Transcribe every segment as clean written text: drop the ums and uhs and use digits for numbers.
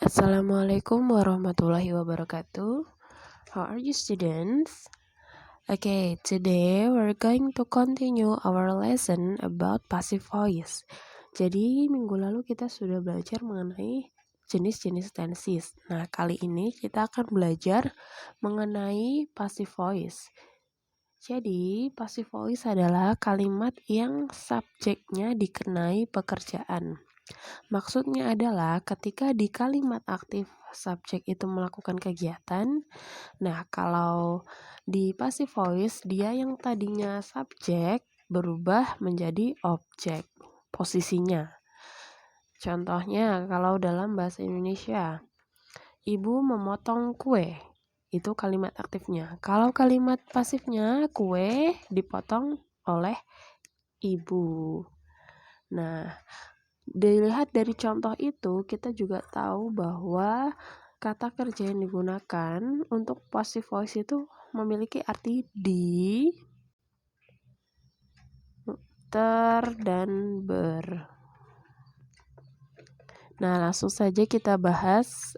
Assalamualaikum warahmatullahi wabarakatuh. How are you students? Okay, today we're going to continue our lesson about passive voice. Jadi minggu lalu kita sudah belajar mengenai jenis-jenis tenses. Nah, kali ini kita akan belajar mengenai passive voice. Jadi, passive voice adalah kalimat yang subjeknya dikenai pekerjaan. Maksudnya adalah ketika di kalimat aktif subjek itu melakukan kegiatan. Nah, kalau di passive voice dia yang tadinya subjek berubah menjadi objek posisinya. Contohnya kalau dalam bahasa Indonesia, ibu memotong kue. Itu kalimat aktifnya. Kalau kalimat pasifnya, kue dipotong oleh ibu. Nah, dilihat dari contoh itu, kita juga tahu bahwa kata kerja yang digunakan untuk passive voice itu memiliki arti di, ter, dan ber. Nah, langsung saja kita bahas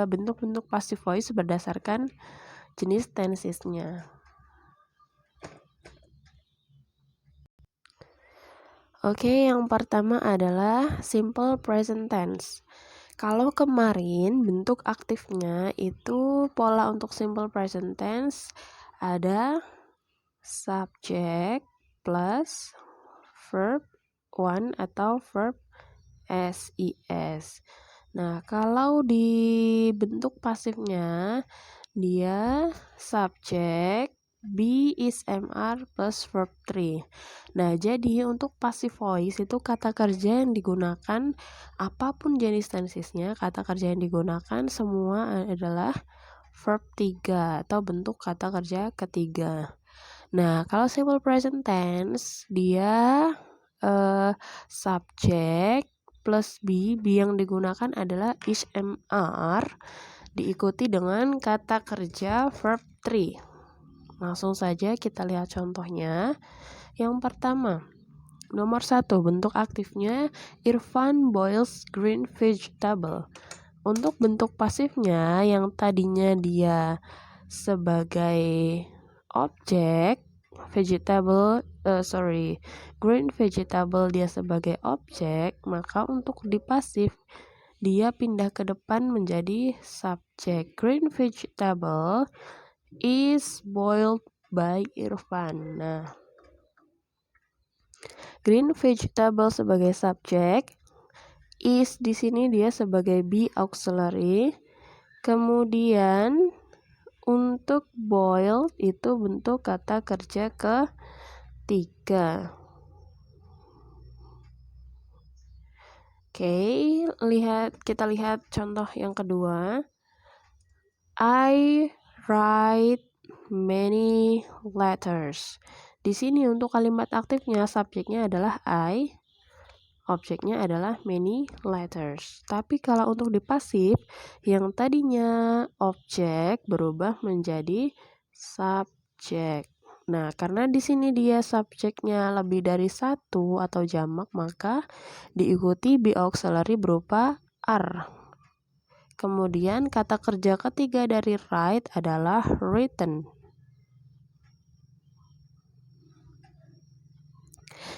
bentuk-bentuk passive voice berdasarkan jenis tensesnya. Oke, yang pertama adalah simple present tense. Kalau kemarin bentuk aktifnya itu pola untuk simple present tense ada subject plus verb one atau verb SIS. Nah, kalau di bentuk pasifnya dia subject be is MR plus verb 3. Nah, jadi untuk passive voice itu kata kerja yang digunakan apapun jenis tensesnya, kata kerja yang digunakan semua adalah verb 3 atau bentuk kata kerja ketiga. Nah, kalau simple present tense dia subject plus be yang digunakan adalah is MR diikuti dengan kata kerja verb 3. Langsung saja kita lihat contohnya. Yang pertama, nomor 1 bentuk aktifnya Irfan boils green vegetable. Untuk bentuk pasifnya yang tadinya dia sebagai objek green vegetable dia sebagai objek, maka untuk di pasif dia pindah ke depan menjadi subjek. Green vegetable is boiled by Irfan. Nah, green vegetable sebagai subjek, is di sini dia sebagai be auxiliary. Kemudian untuk boiled itu bentuk kata kerja ketiga. Oke, kita lihat contoh yang kedua. I write many letters. Di sini untuk kalimat aktifnya subjeknya adalah I, objeknya adalah many letters. Tapi kalau untuk di pasif yang tadinya objek berubah menjadi subjek. Nah, karena di sini dia subjeknya lebih dari satu atau jamak, maka diikuti be auxiliary berupa are. Kemudian kata kerja ketiga dari write adalah written.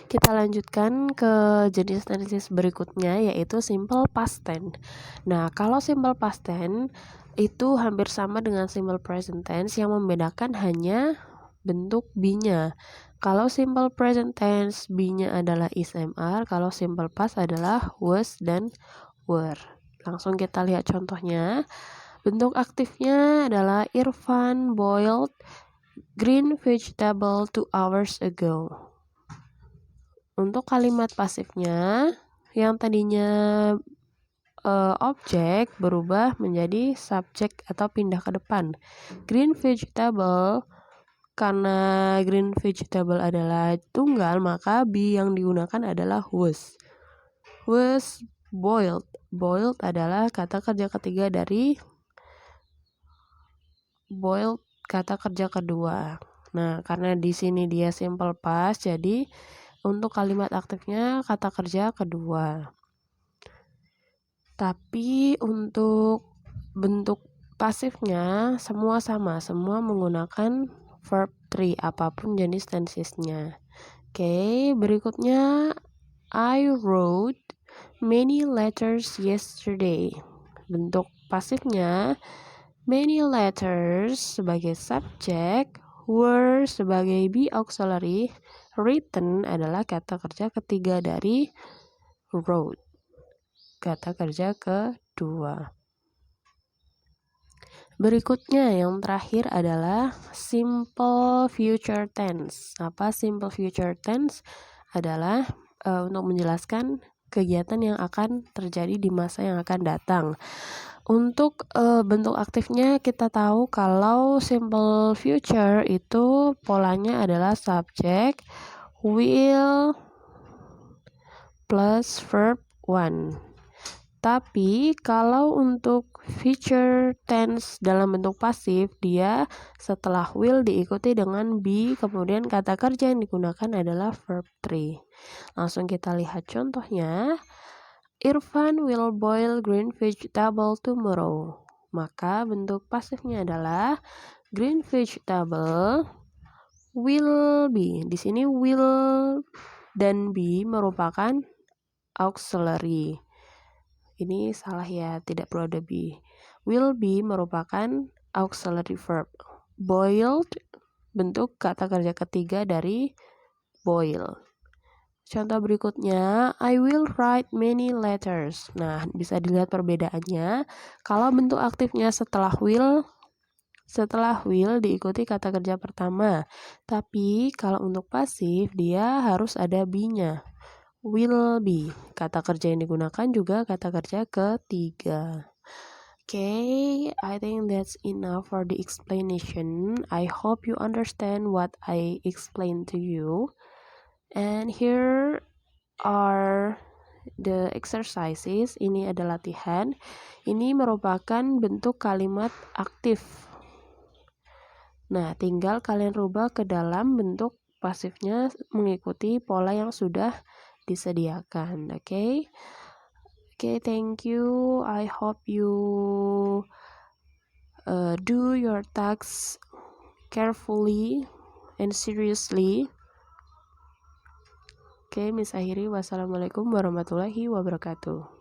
Kita lanjutkan ke jenis tenses berikutnya yaitu simple past tense. Nah, kalau simple past tense itu hampir sama dengan simple present tense, yang membedakan hanya bentuk be-nya. Kalau simple present tense be-nya adalah is MR, kalau simple past adalah was dan were. Langsung kita lihat contohnya. Bentuk aktifnya adalah Irfan boiled green vegetable 2 hours ago. Untuk kalimat pasifnya yang tadinya objek berubah menjadi subjek atau pindah ke depan. Green vegetable, karena green vegetable adalah tunggal, maka be yang digunakan adalah was. Was boiled. Boiled adalah kata kerja ketiga dari boiled kata kerja kedua. Nah, karena di sini dia simple past, jadi untuk kalimat aktifnya kata kerja kedua. Tapi untuk bentuk pasifnya semua sama, semua menggunakan verb 3 apapun jenis tensesnya. Oke, berikutnya I wrote many letters yesterday. Bentuk pasifnya many letters sebagai subjek, were sebagai be auxiliary, written adalah kata kerja ketiga dari wrote. Kata kerja kedua. Berikutnya yang terakhir adalah simple future tense. Apa simple future tense? Adalah untuk menjelaskan kegiatan yang akan terjadi di masa yang akan datang. Untuk bentuk aktifnya kita tahu kalau simple future itu polanya adalah subject, will plus verb 1. Tapi kalau untuk future tense dalam bentuk pasif, dia setelah will diikuti dengan be, kemudian kata kerja yang digunakan adalah verb 3. Langsung kita lihat contohnya. Irfan will boil green vegetable tomorrow. Maka bentuk pasifnya adalah green vegetable will be. Di sini will dan be merupakan auxiliary. Ini salah ya, tidak perlu ada be. Will be merupakan auxiliary verb. Boiled bentuk kata kerja ketiga dari boil. Contoh berikutnya, I will write many letters. Nah, bisa dilihat perbedaannya. Kalau bentuk aktifnya setelah will diikuti kata kerja pertama. Tapi kalau untuk pasif dia harus ada be-nya. Will be. Kata kerja yang digunakan juga kata kerja ketiga. Okay, I think that's enough for the explanation. I hope you understand what I explained to you. And here are the exercises. Ini ada latihan. Ini merupakan bentuk kalimat aktif. Nah, tinggal kalian rubah ke dalam bentuk pasifnya mengikuti pola yang sudah disediakan. Okay, thank you. I hope you do your tasks carefully and seriously. Okay, Miss akhiri. Wassalamualaikum warahmatullahi wabarakatuh.